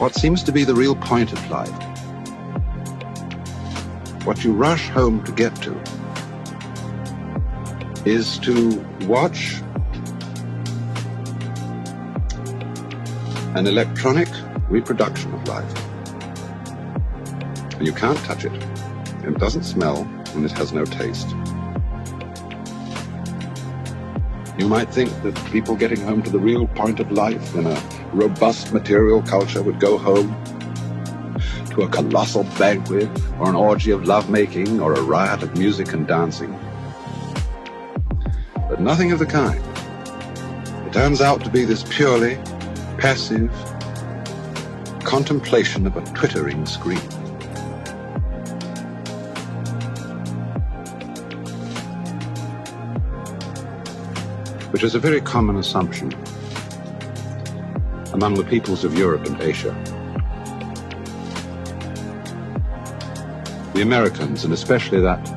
what seems to be the real point of life, what you rush home to get to, is to watch an electronic reproduction of life. And you can't touch it. It doesn't smell, and it has no taste. You might think that people getting home to the real point of life in a robust material culture would go home to a colossal banquet or an orgy of lovemaking or a riot of music and dancing. But nothing of the kind. It turns out to be this purely passive contemplation of a twittering screen. Which is a very common assumption among the peoples of Europe and Asia. The Americans, and especially that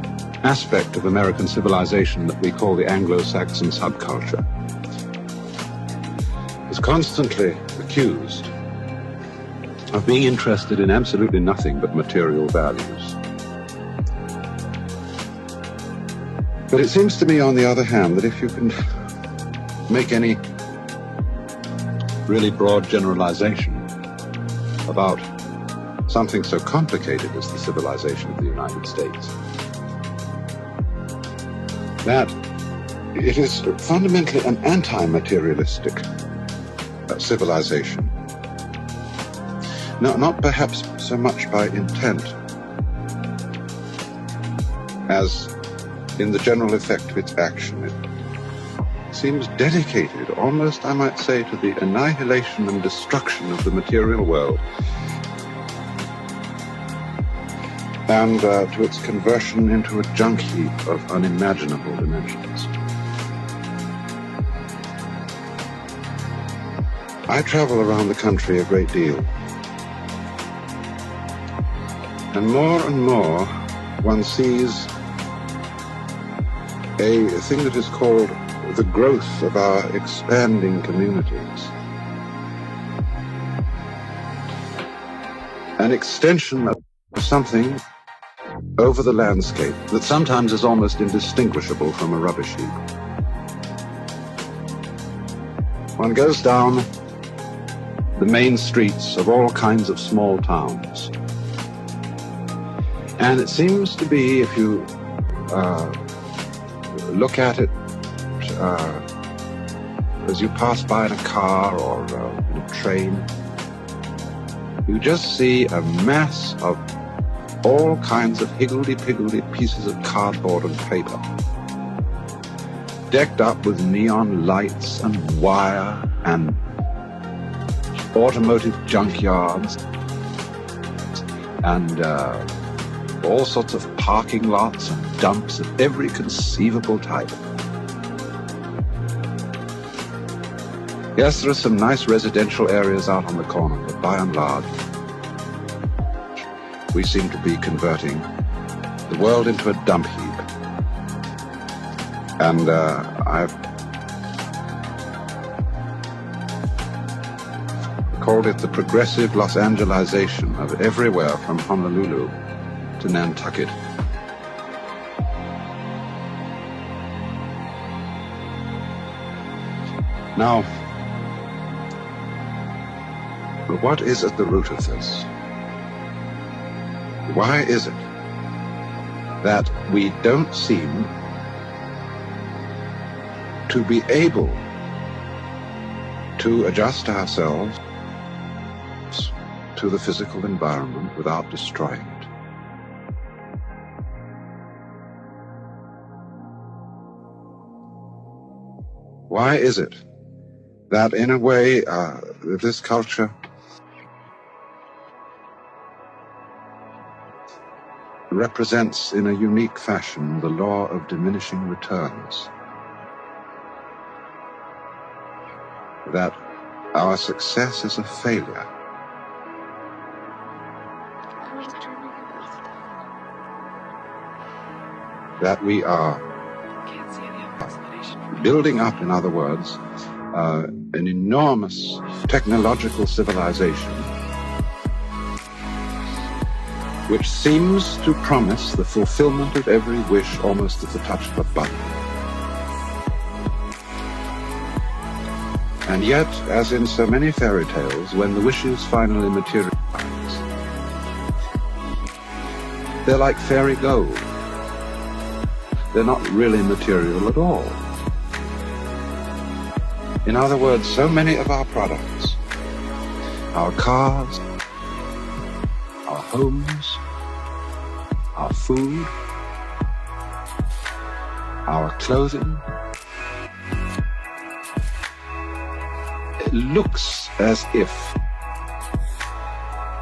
aspect of American civilization that we call the Anglo-Saxon subculture, is constantly accused of being interested in absolutely nothing but material values. But it seems to me, on the other hand, that if you can make any really broad generalization about something so complicated as the civilization of the United States, that it is fundamentally an anti-materialistic civilization. Not perhaps so much by intent as in the general effect of its action. It seems dedicated, almost I might say, to the annihilation and destruction of the material world and to its conversion into a junk heap of unimaginable dimensions. I travel around the country a great deal, and more one sees a thing that is called the growth of our expanding communities. An extension of something over the landscape that sometimes is almost indistinguishable from a rubbish heap. One goes down the main streets of all kinds of small towns, and it seems to be, if you look at it as you pass by in a car or in a train, you just see a mass of all kinds of higgledy-piggledy pieces of cardboard and paper, decked up with neon lights and wire and automotive junkyards and all sorts of parking lots and dumps of every conceivable type. Yes, there are some nice residential areas out on the corner, but by and large, we seem to be converting the world into a dump heap. And I've called it the progressive Los Angelization of everywhere from Honolulu to Nantucket. Now, what is at the root of this? Why is it that we don't seem to be able to adjust ourselves to the physical environment without destroying it? Why is it that, in a way, this culture represents in a unique fashion the law of diminishing returns? That our success is a failure. That we are building up, in other words, an enormous technological civilization which seems to promise the fulfillment of every wish almost at the touch of a button. And yet, as in so many fairy tales, when the wishes finally materialize, they're like fairy gold. They're not really material at all. In other words, so many of our products, our cars, our homes, our food, our clothing, it looks as if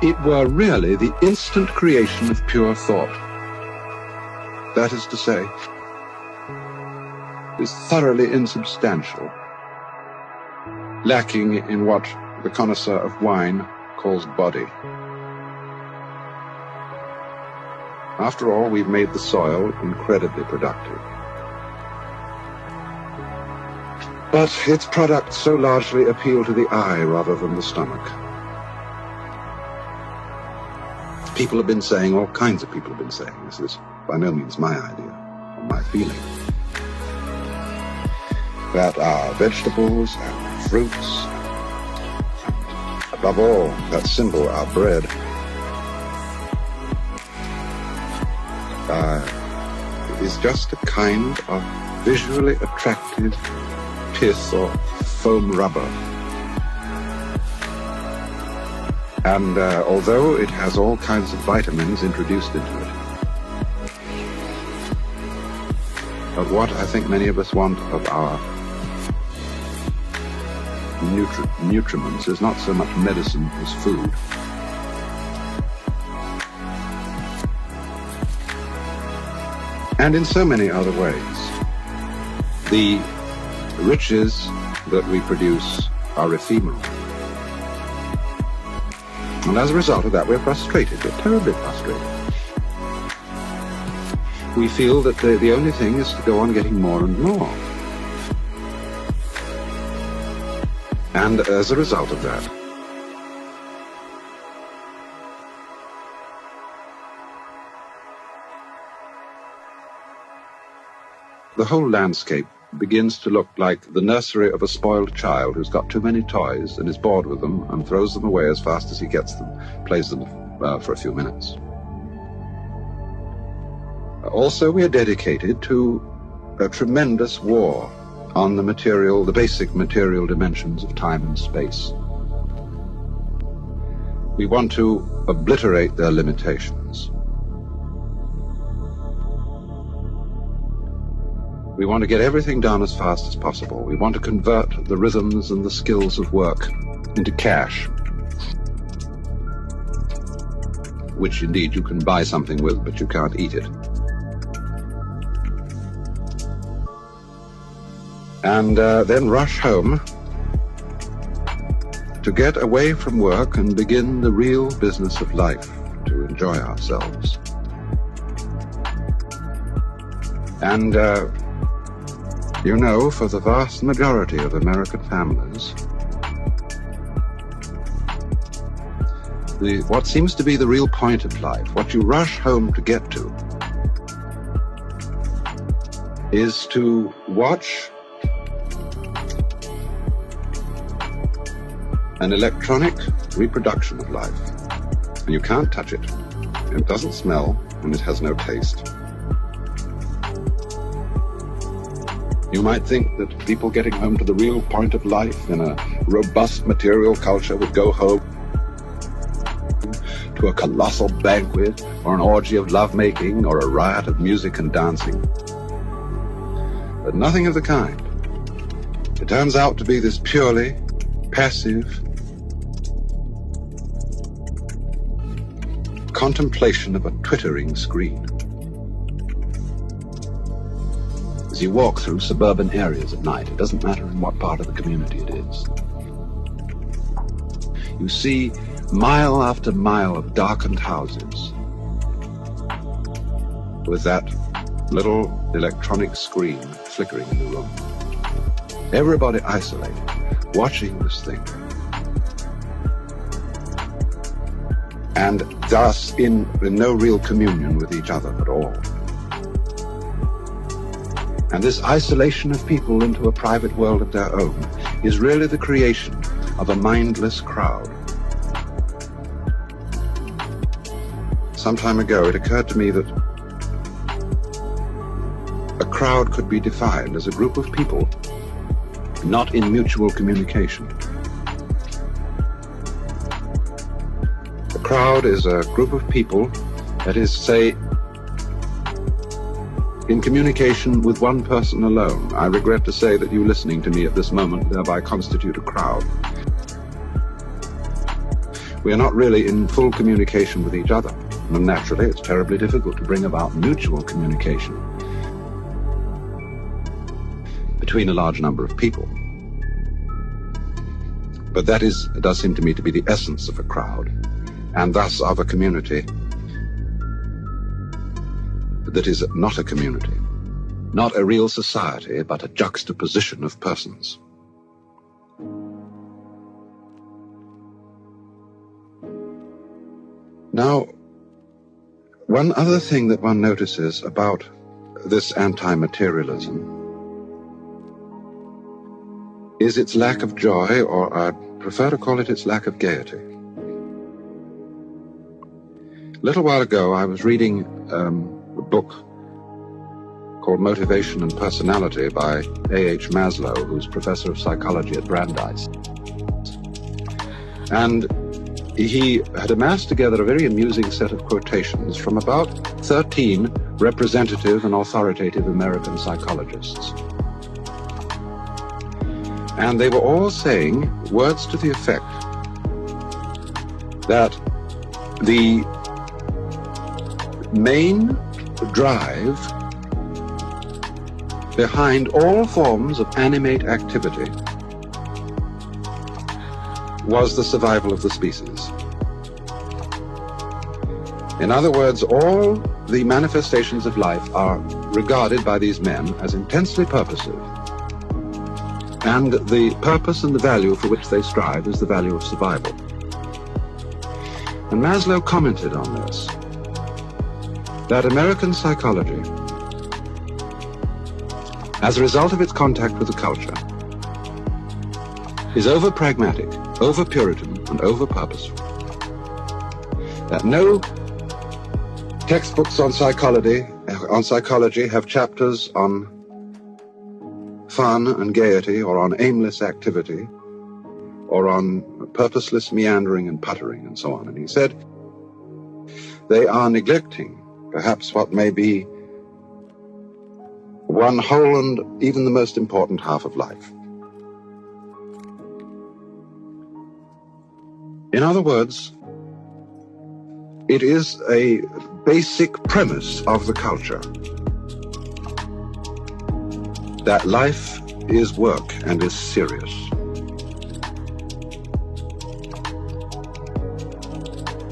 it were really the instant creation of pure thought. That is to say, is thoroughly insubstantial, lacking in what the connoisseur of wine calls body. After all, we've made the soil incredibly productive. But its products so largely appeal to the eye rather than the stomach. People have been saying, all kinds of people have been saying, this is by no means my idea or my feeling, that our vegetables and fruits, and above all, that symbol, our bread, is just a kind of visually attractive pith or foam rubber. And although it has all kinds of vitamins introduced into it, but what I think many of us want of our nutriments is not so much medicine as food. And in so many other ways, the riches that we produce are ephemeral. And as a result of that, we're frustrated. We're terribly frustrated. We feel that the only thing is to go on getting more and more. And as a result of that, the whole landscape begins to look like the nursery of a spoiled child who's got too many toys and is bored with them and throws them away as fast as he gets them, plays them for a few minutes. Also, we are dedicated to a tremendous war on the basic material dimensions of time and space. We want to obliterate their limitations. We want to get everything done as fast as possible. We want to convert the rhythms and the skills of work into cash, which indeed you can buy something with, but you can't eat it. And then rush home to get away from work and begin the real business of life, to enjoy ourselves. And you know, for the vast majority of American families, what seems to be the real point of life, what you rush home to get to, is to watch an electronic reproduction of life. And you can't touch it. It doesn't smell, and it has no taste. You might think that people getting home to the real point of life in a robust material culture would go home to a colossal banquet or an orgy of lovemaking or a riot of music and dancing. But nothing of the kind. It turns out to be this purely passive contemplation of a twittering screen. As you walk through suburban areas at night, it doesn't matter in what part of the community it is, you see mile after mile of darkened houses with that little electronic screen flickering in the room. Everybody isolated, watching this thing. and thus in no real communion with each other at all. And this isolation of people into a private world of their own is really the creation of a mindless crowd. Some time ago, it occurred to me that a crowd could be defined as a group of people not in mutual communication. A crowd is a group of people that is, say, in communication with one person alone. I regret to say that you listening to me at this moment thereby constitute a crowd. We are not really in full communication with each other. And naturally, it's terribly difficult to bring about mutual communication between a large number of people. But that does seem to me to be the essence of a crowd, and thus of a community that is not a community, not a real society, but a juxtaposition of persons. Now, one other thing that one notices about this anti-materialism is its lack of joy, or I'd prefer to call it its lack of gaiety. A little while ago, I was reading a book called Motivation and Personality by A.H. Maslow, who's professor of psychology at Brandeis. And he had amassed together a very amusing set of quotations from about 13 representative and authoritative American psychologists. And they were all saying words to the effect that the main drive behind all forms of animate activity was the survival of the species. In other words, all the manifestations of life are regarded by these men as intensely purposive, and the purpose and the value for which they strive is the value of survival. And Maslow commented on this, that American psychology, as a result of its contact with the culture, is over-pragmatic, over-Puritan, and over-purposeful. That no textbooks on psychology have chapters on fun and gaiety, or on aimless activity, or on purposeless meandering and puttering, and so on. And he said, they are neglecting perhaps what may be one whole and even the most important half of life. In other words, it is a basic premise of the culture that life is work and is serious.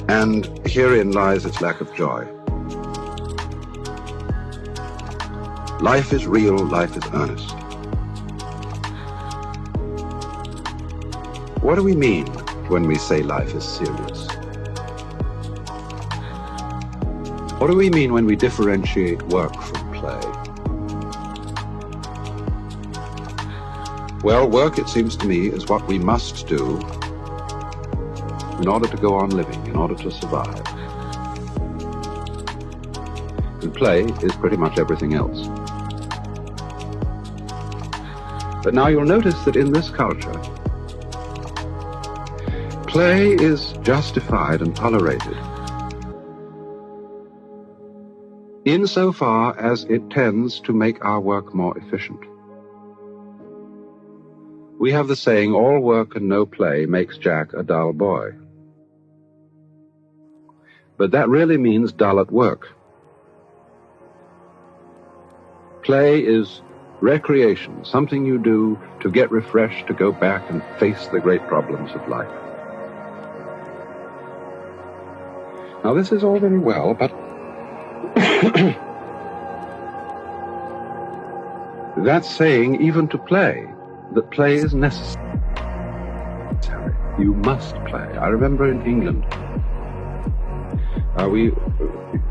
And herein lies its lack of joy. Life is real, life is earnest. What do we mean when we say life is serious? What do we mean when we differentiate work from play? Well, work, it seems to me, is what we must do in order to go on living, in order to survive. And play is pretty much everything else. But now you'll notice that in this culture, play is justified and tolerated insofar as it tends to make our work more efficient. We have the saying, all work and no play makes Jack a dull boy. But that really means dull at work. Play is recreation, something you do to get refreshed, to go back and face the great problems of life. Now, this is all very well, but that's saying even to play, that play is necessary. You must play. I remember in England, We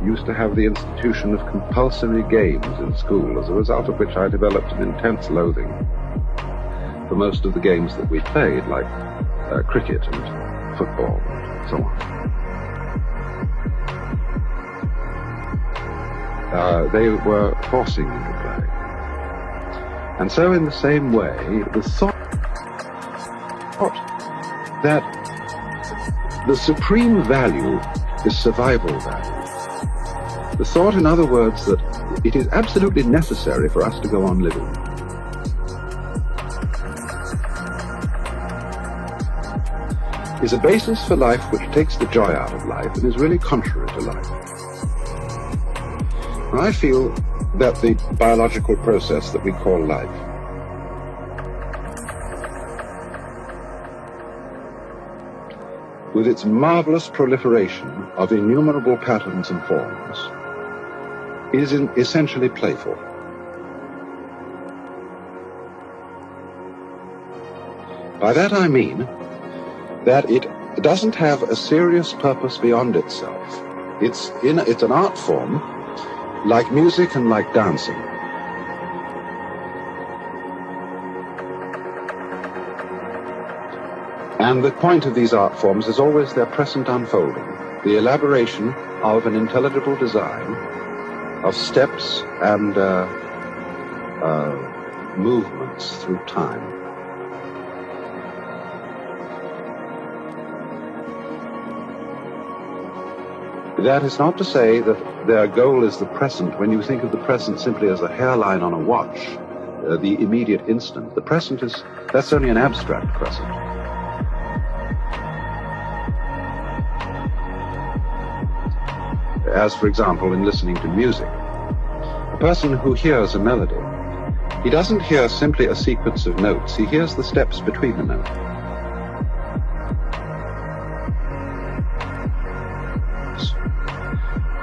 used to have the institution of compulsory games in school, as a result of which I developed an intense loathing for most of the games that we played, like cricket and football and so on. They were forcing me to play. And so in the same way, the thought that the supreme value is survival value. The thought, in other words, that it is absolutely necessary for us to go on living. Is a basis for life which takes the joy out of life and is really contrary to life. And I feel that the biological process that we call life with its marvelous proliferation of innumerable patterns and forms is essentially playful. By that I mean that it doesn't have a serious purpose beyond itself. It's an art form like music and like dancing. And the point of these art forms is always their present unfolding, the elaboration of an intelligible design of steps and movements through time. That is not to say that their goal is the present. When you think of the present simply as a hairline on a watch, the immediate instant, the present that's only an abstract present. As, for example, in listening to music, a person who hears a melody, he doesn't hear simply a sequence of notes, he hears the steps between the notes.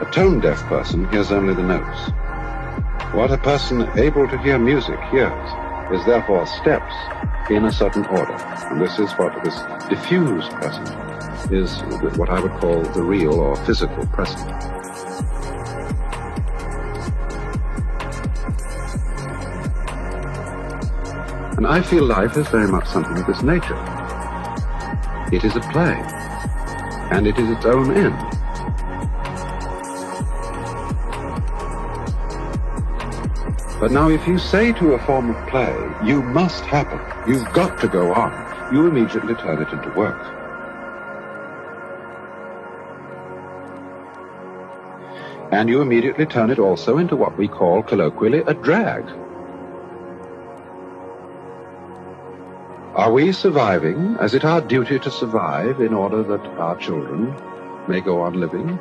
A tone-deaf person hears only the notes. What a person able to hear music hears is therefore steps in a certain order. And this is what this diffused present is, what I would call the real or physical present. And I feel life is very much something of this nature. It is a play, and it is its own end. But now if you say to a form of play, you must happen, you've got to go on, you immediately turn it into work. And you immediately turn it also into what we call colloquially a drag. Are we surviving? Is it our duty to survive in order that our children may go on living?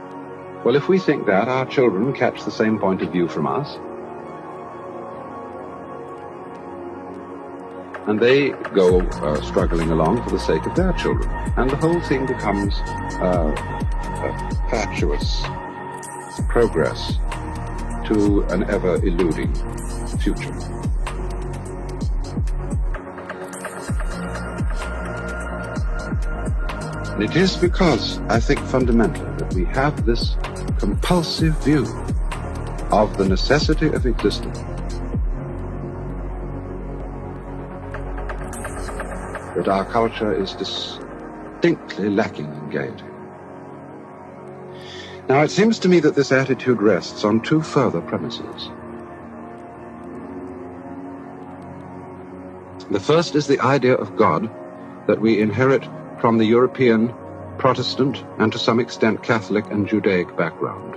Well, if we think that, our children catch the same point of view from us. And they go struggling along for the sake of their children. And the whole thing becomes a fatuous progress to an ever-eluding future. And it is because, I think fundamentally, that we have this compulsive view of the necessity of existence that our culture is distinctly lacking in gaiety. Now, it seems to me that this attitude rests on two further premises. The first is the idea of God that we inherit from the European Protestant and to some extent Catholic and Judaic background.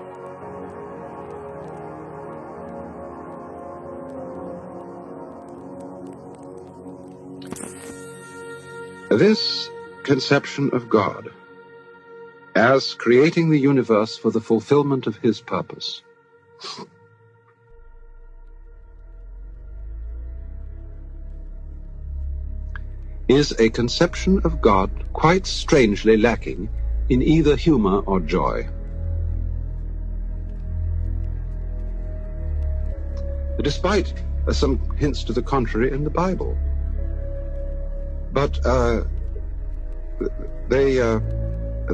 This conception of God as creating the universe for the fulfillment of his purpose is a conception of God quite strangely lacking in either humor or joy. Despite some hints to the contrary in the Bible. But they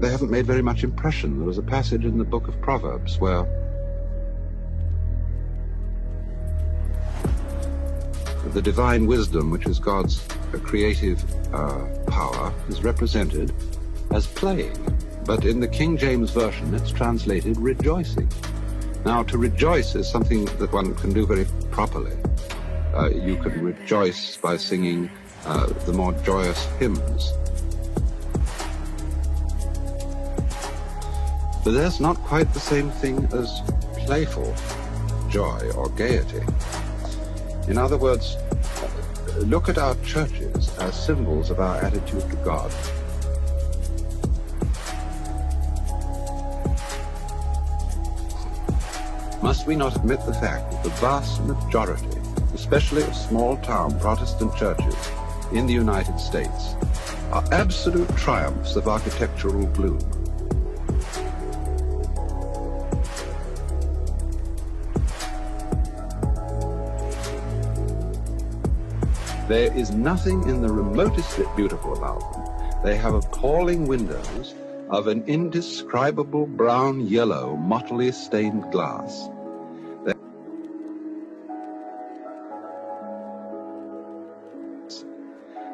they haven't made very much impression. There was a passage in the book of Proverbs where the divine wisdom, which is God's creative power, is represented as playing. But in the King James Version, it's translated rejoicing. Now, to rejoice is something that one can do very properly. You can rejoice by singing the more joyous hymns. But that's not quite the same thing as playful joy or gaiety. In other words, look at our churches as symbols of our attitude to God. Must we not admit the fact that the vast majority, especially of small-town Protestant churches in the United States, are absolute triumphs of architectural gloom? There is nothing in the remotest bit beautiful about them. They have appalling windows of an indescribable brown-yellow, mottily stained glass.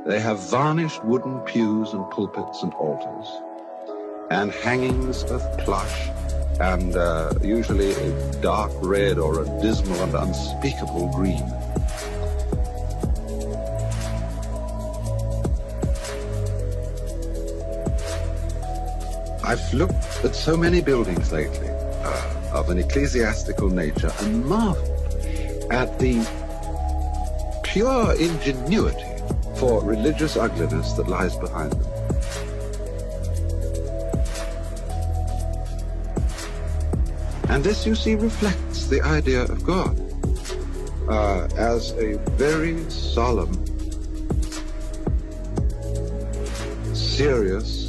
They have varnished wooden pews and pulpits and altars, and hangings of plush, and usually a dark red or a dismal and unspeakable green. I've looked at so many buildings lately of an ecclesiastical nature and marveled at the pure ingenuity for religious ugliness that lies behind them. And this, you see, reflects the idea of God as a very solemn, serious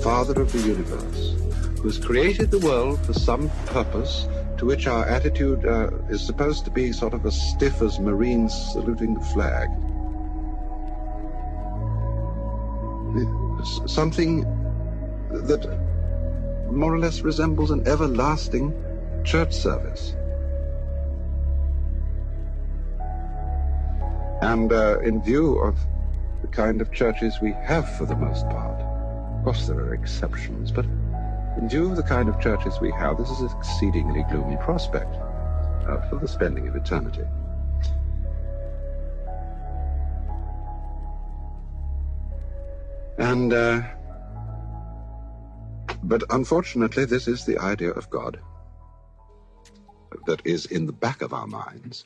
Father of the universe, who has created the world for some purpose to which our attitude is supposed to be sort of as stiff as Marines saluting the flag. Something that more or less resembles an everlasting church service. And in view of the kind of churches we have for the most part, of course there are exceptions, but in view of the kind of churches we have, this is an exceedingly gloomy prospect for the spending of eternity. And, but unfortunately, this is the idea of God that is in the back of our minds.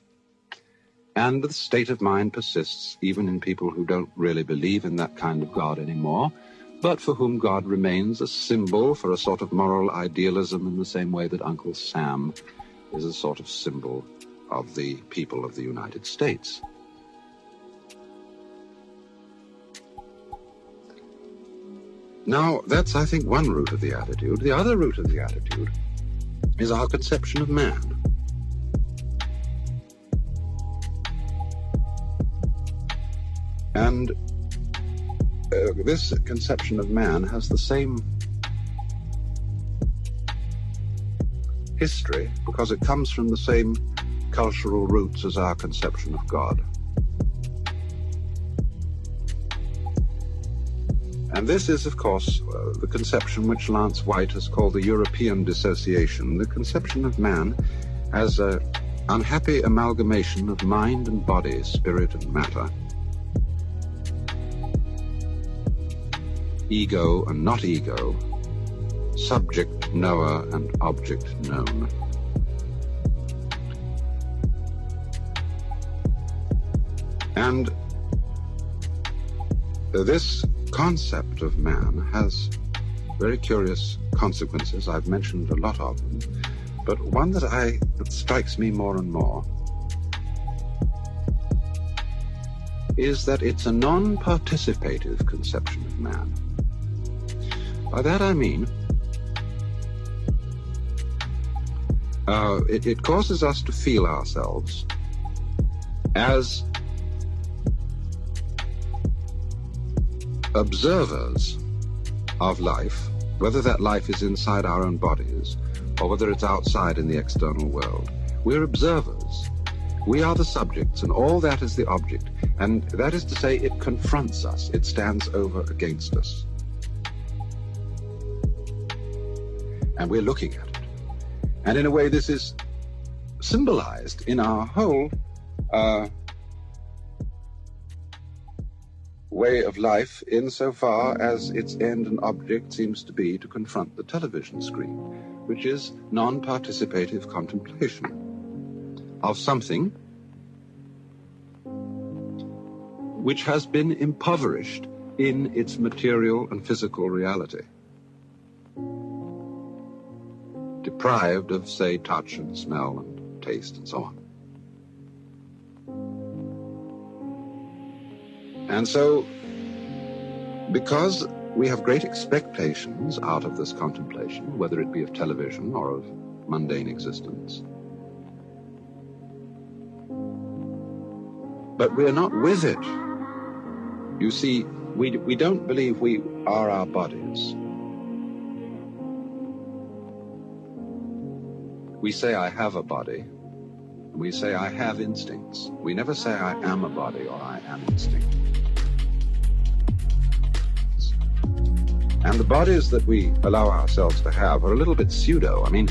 And the state of mind persists even in people who don't really believe in that kind of God anymore, but for whom God remains a symbol for a sort of moral idealism in the same way that Uncle Sam is a sort of symbol of the people of the United States. Now, that's, I think, one root of the attitude. The other root of the attitude is our conception of man. And this conception of man has the same history because it comes from the same cultural roots as our conception of God. And this is, of course, the conception which Lance White has called the European dissociation, the conception of man as an unhappy amalgamation of mind and body, spirit and matter, ego and not ego, subject knower and object known. And this concept of man has very curious consequences. I've mentioned a lot of them, but one that strikes me more and more is that it's a non-participative conception of man. By that I mean, it causes us to feel ourselves as observers of life, whether that life is inside our own bodies or whether it's outside in the external world, we're observers. We are the subjects, and all that is the object. And that is to say, it confronts us. It stands over against us. And we're looking at it. And in a way, this is symbolized in our whole way of life, insofar as its end and object seems to be to confront the television screen, which is non-participative contemplation of something which has been impoverished in its material and physical reality, deprived of, say, touch and smell and taste and so on. And so, because we have great expectations out of this contemplation, whether it be of television or of mundane existence, but we're not with it. You see, we don't believe we are our bodies. We say, I have a body. We say, I have instincts. We never say, I am a body or I am instinct. And the bodies that we allow ourselves to have are a little bit pseudo. I mean,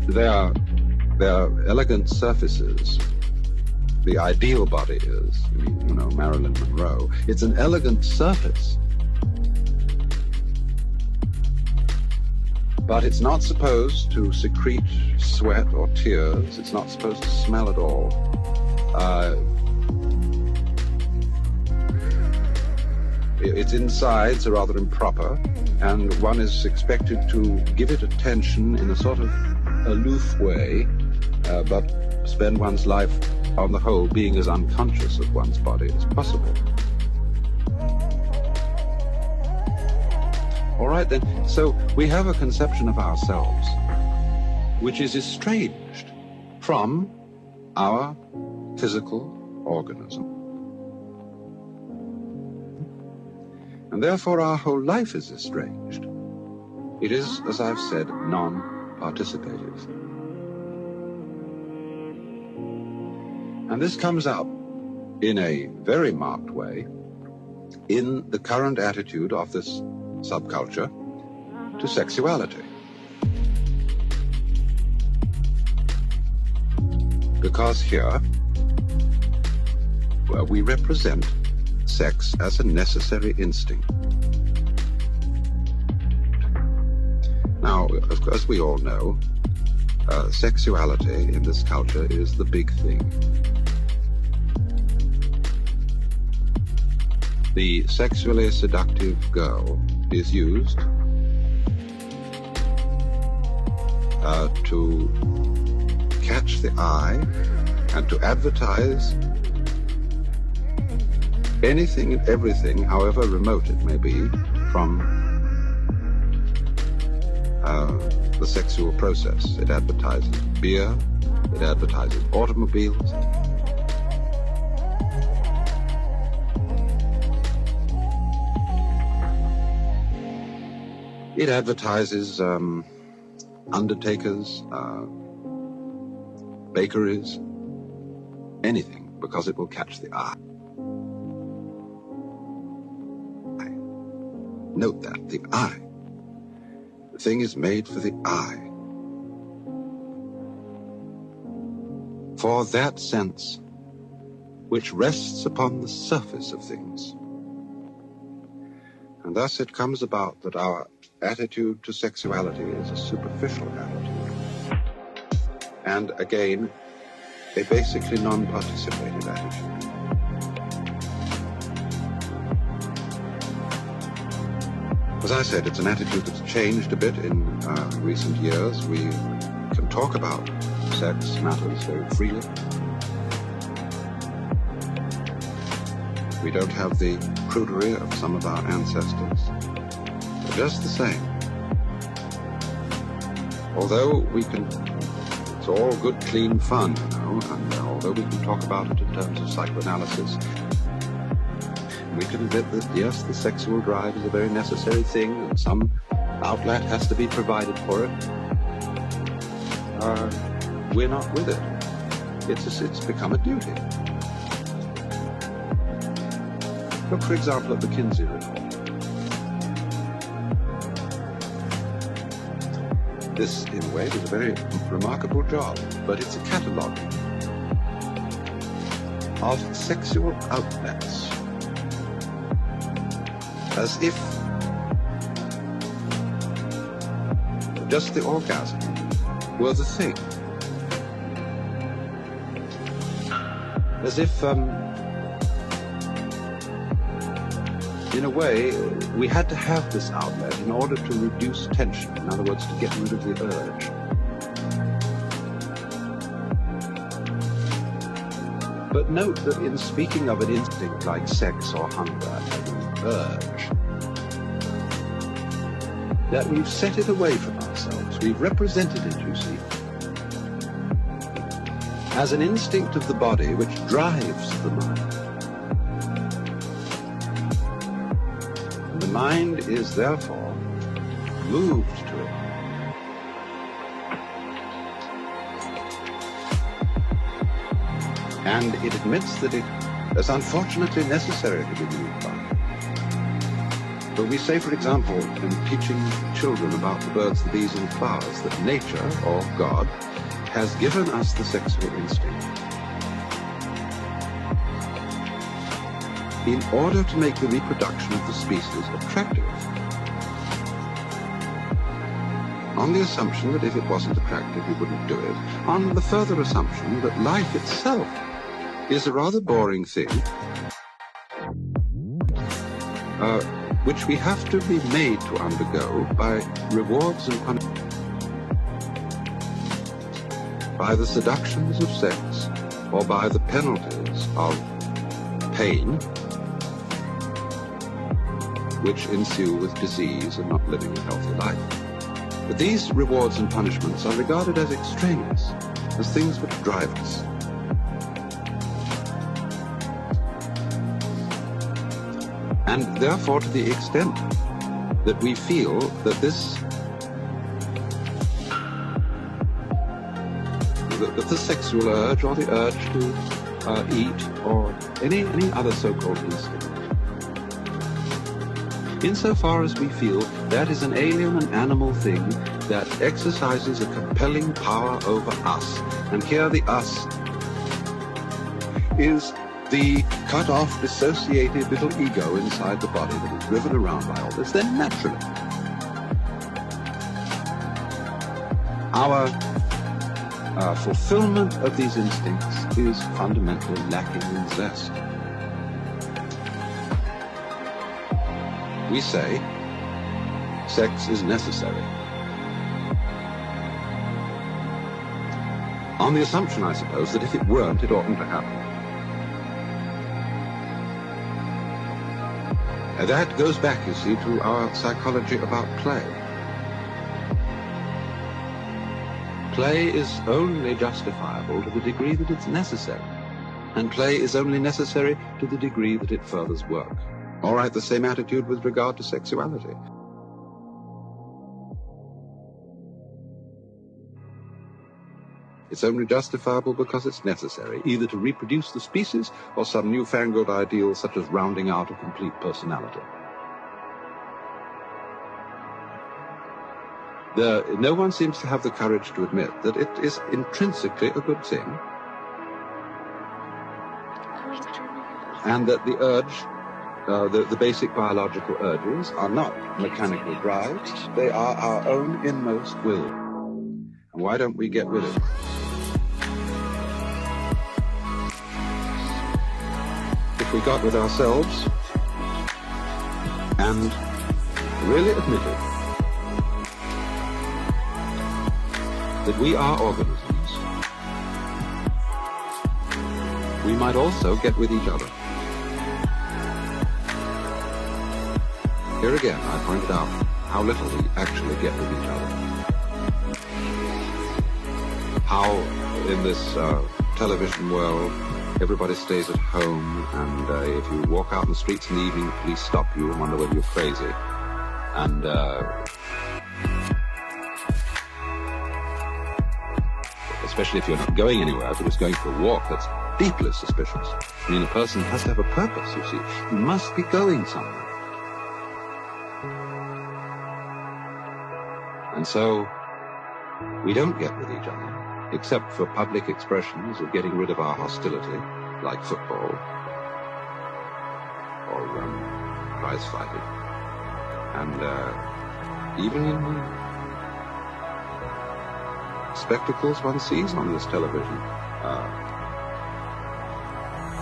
they are elegant surfaces. The ideal body is, Marilyn Monroe. It's an elegant surface. But it's not supposed to secrete sweat or tears. It's not supposed to smell at all. Its insides are rather improper, and one is expected to give it attention in a sort of aloof way, but spend one's life on the whole being as unconscious of one's body as possible. All right then, so we have a conception of ourselves which is estranged from our physical organism. And therefore our whole life is estranged. It is, as I've said, non-participative. And this comes out in a very marked way in the current attitude of this subculture to sexuality. Because here, well, we represent sex as a necessary instinct. Now, of course, we all know sexuality in this culture is the big thing. The sexually seductive girl is used to catch the eye and to advertise anything and everything, however remote it may be, from the sexual process. It advertises beer, it advertises automobiles. It advertises undertakers, bakeries, anything, because it will catch the eye. Note that, the eye. The thing is made for the eye. For that sense which rests upon the surface of things. And thus it comes about that our attitude to sexuality is a superficial attitude. And again, a basically non-participative attitude. As I said, it's an attitude that's changed a bit in recent years. We can talk about sex matters very freely. We don't have the prudery of some of our ancestors. But just the same, although we can, it's all good, clean fun, and although we can talk about it in terms of psychoanalysis, We can admit that, yes, the sexual drive is a very necessary thing, and some outlet has to be provided for it. We're not with it. It's become a duty. Look, for example, at the Kinsey Report. This, in a way, was a very remarkable job, but it's a catalogue of sexual outlets, as if just the orgasm were the thing. As if, in a way, we had to have this outlet in order to reduce tension, in other words, to get rid of the urge. But note that in speaking of an instinct like sex or hunger as an urge, that we've set it away from ourselves. We've represented it, you see, as an instinct of the body which drives the mind. And the mind is therefore moved to it. And it admits that it is unfortunately necessary to be moved by. But we say, for example, in teaching children about the birds, the bees, and the flowers, that nature, or God, has given us the sexual instinct in order to make the reproduction of the species attractive. On the assumption that if it wasn't attractive, we wouldn't do it. On the further assumption that life itself is a rather boring thing, which we have to be made to undergo by rewards and punishments, by the seductions of sex, or by the penalties of pain, which ensue with disease and not living a healthy life. But these rewards and punishments are regarded as extraneous, as things which drive us. And therefore, to the extent that we feel that that the sexual urge, or the urge to eat, or any other so-called instinct, insofar as we feel that is an alien and animal thing that exercises a compelling power over us, and here the us is the cut-off, dissociated little ego inside the body that is driven around by all this, then naturally our fulfillment of these instincts is fundamentally lacking in zest. We say sex is necessary, on the assumption, I suppose, that if it weren't, it oughtn't to happen. And that goes back, you see, to our psychology about play. Play is only justifiable to the degree that it's necessary, and play is only necessary to the degree that it furthers work. All right, the same attitude with regard to sexuality. It's only justifiable because it's necessary, either to reproduce the species or some newfangled ideal such as rounding out a complete personality. No one seems to have the courage to admit that it is intrinsically a good thing, and that the urge, the basic biological urges, are not mechanical drives, they are our own inmost will. And why don't we get rid of it? If we got with ourselves and really admitted that we are organisms, we might also get with each other. Here again, I pointed out how little we actually get with each other. How, in this television world, everybody stays at home, and if you walk out in the streets in the evening, the police stop you and wonder whether you're crazy. And especially if you're not going anywhere, if you're just going for a walk, that's deeply suspicious. I mean, a person has to have a purpose, you see. He must be going somewhere. And so, we don't get with each other, except for public expressions of getting rid of our hostility, like football, or prize fighting. And even in the spectacles one sees on this television,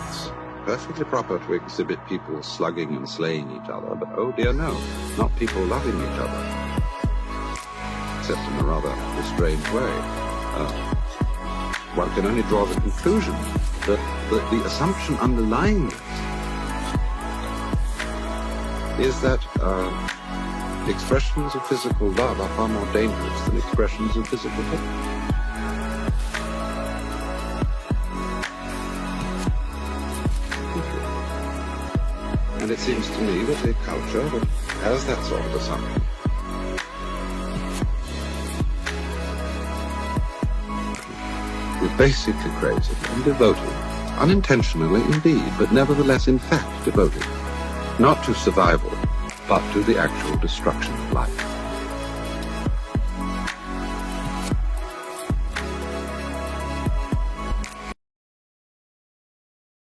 it's perfectly proper to exhibit people slugging and slaying each other, but oh dear no, not people loving each other, except in a rather strange way. One can only draw the conclusion that the assumption underlying this is that expressions of physical love are far more dangerous than expressions of physical hate. And it seems to me that a culture that has that sort of assumption is basically crazy and devoted, unintentionally indeed, but nevertheless in fact devoted, not to survival, but to the actual destruction of life.